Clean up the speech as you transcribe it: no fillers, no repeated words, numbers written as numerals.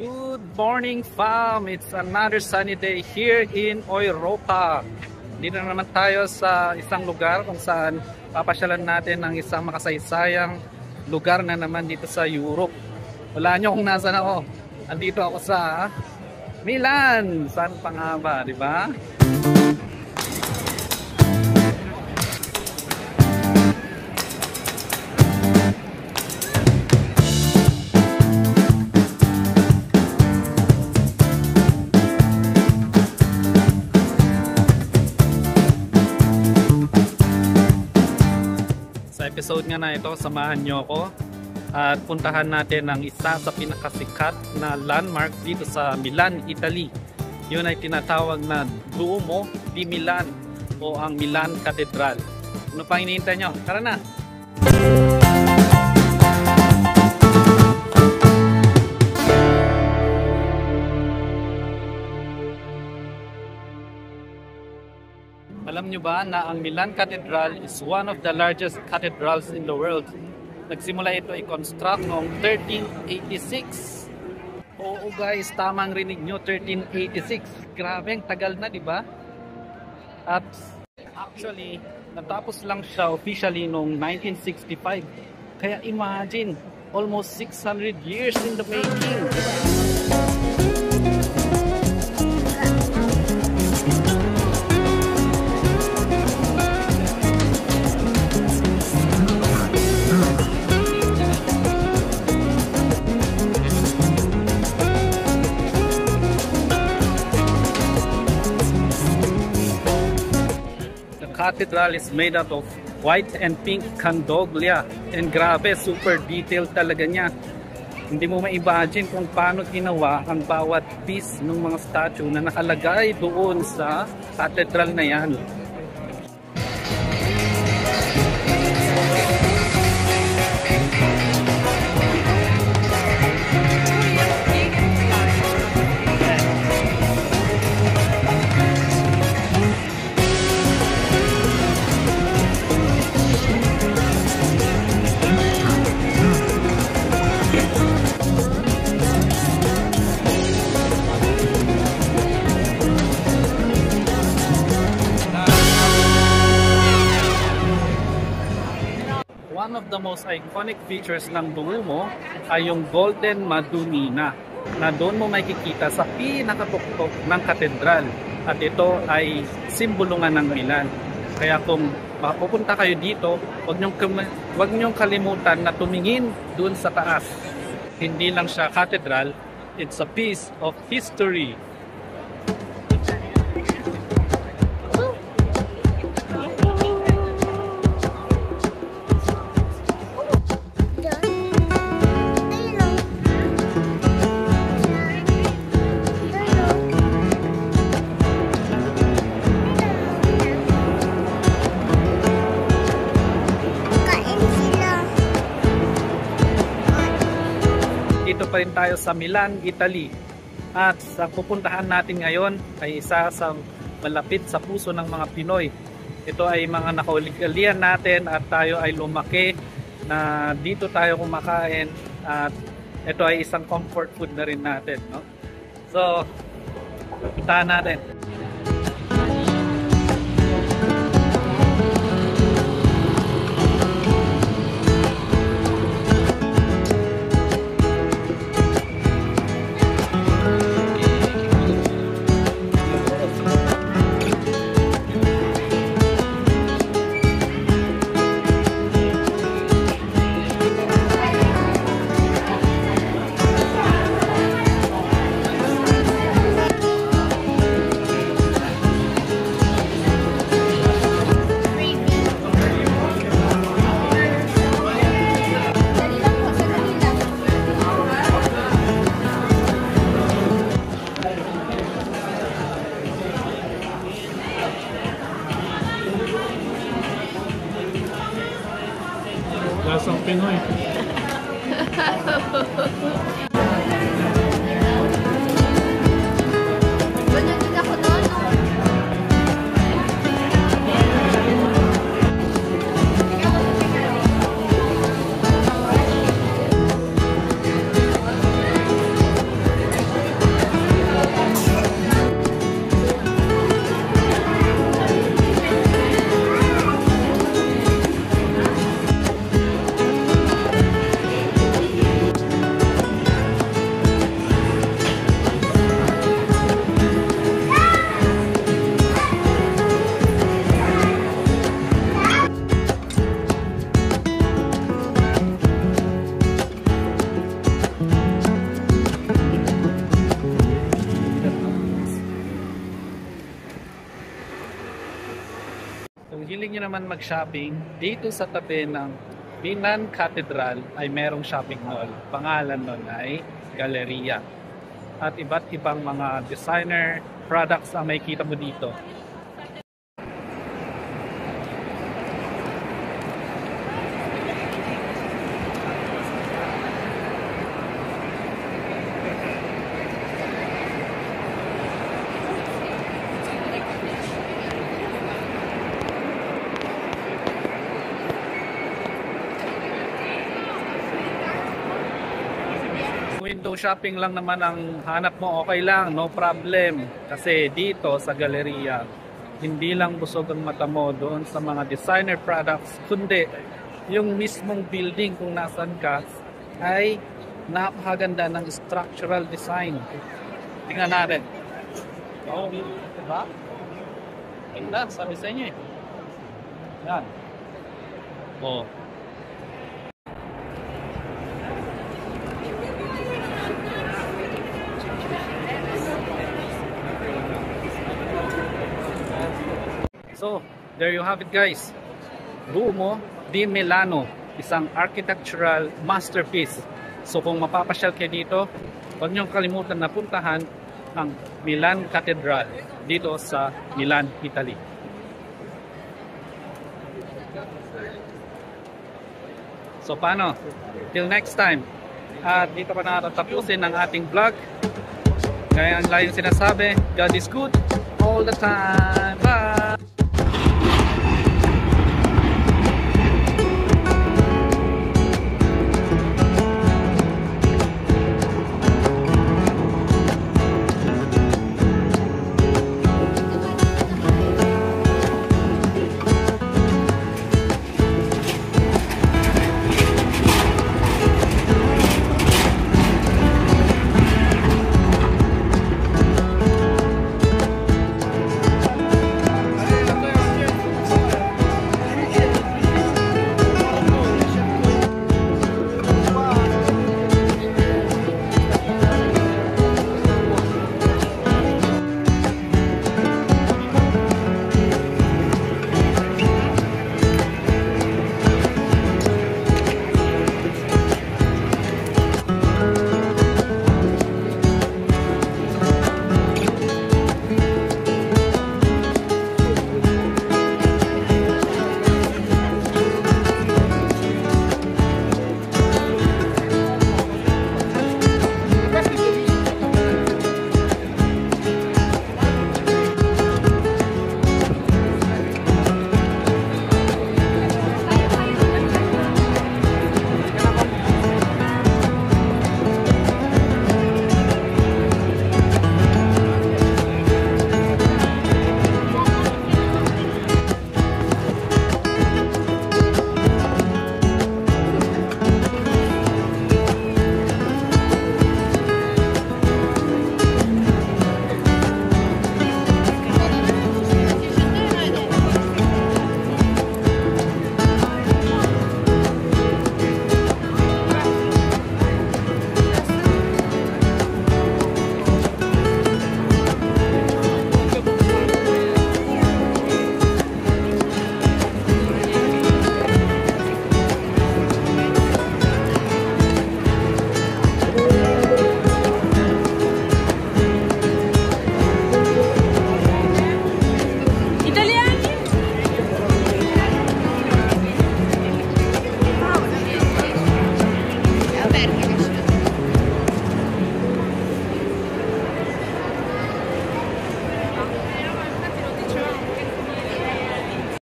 Good morning, fam! It's another sunny day here in Europa. Dito na naman tayo sa isang lugar kung saan papasyalan natin ng isang makasaysayang lugar na naman dito sa Europe. Wala nyo kung nasan ako. Andito ako sa Milan! Saan pa nga ba, di ba? Sa episode nga na ito, samahan nyo ako at puntahan natin ang isa sa pinakasikat na landmark dito sa Milan, Italy. Yun ay tinatawag na Duomo di Milan o ang Milan Cathedral. Ano pa hinihintay nyo? Tara na! Alam nyo ba na ang Milan Cathedral is one of the largest cathedrals in the world? Nagsimula ito i-construct noong 1386. Oo guys, tamang rinig nyo, 1386. Grabe, ang tagal na, di ba? At actually, natapos lang siya officially noong 1965. Kaya imagine, almost 600 years in the making. Diba? Cathedral is made out of white and pink candoglia, and grabe, super detailed talaga niya. Hindi mo ma-imagine kung paano ginawa ang bawat piece ng mga statue na nakalagay doon sa cathedral na yan. One of the most iconic features ng Duomo ay yung Golden Madonnina na doon mo makikita sa pinakatuktok ng katedral, at ito ay simbolo nga ng Milan. Kaya kung mapupunta kayo dito, wag niyong kalimutan na tumingin doon sa taas. Hindi lang siya katedral, it's a piece of history. Dito pa rin tayo sa Milan, Italy. At sa pupuntahan natin ngayon ay isa sa malapit sa puso ng mga Pinoy. Ito ay mga nakauligalian natin at tayo ay lumaki na dito tayo kumakain, at ito ay isang comfort food na rin natin, no? So, puntahan natin. nyo naman mag-shopping, dito sa tabi ng Milan Cathedral ay merong shopping mall. Pangalan nun ay Galleria. At iba't ibang mga designer products ang may kita mo dito. Window shopping lang naman ang hanap mo, okay lang, no problem. Kasi dito sa Galleria, hindi lang busog ang mata mo doon sa mga designer products, kundi yung mismong building kung nasan ka ay napakaganda ng structural design. Tingnan natin. Oh, diba? Ganda, sabi sa inyo eh. Yan. Oh. So, there you have it guys. Duomo di Milano, isang architectural masterpiece. So kung mapapasyal kayo dito, huwag niyong kalimutan na puntahan ang Milan Cathedral dito sa Milan, Italy. So paano? Till next time. At dito pa natatapusin ang ating vlog. Kaya ang laging sinasabi, God is good all the time. Bye!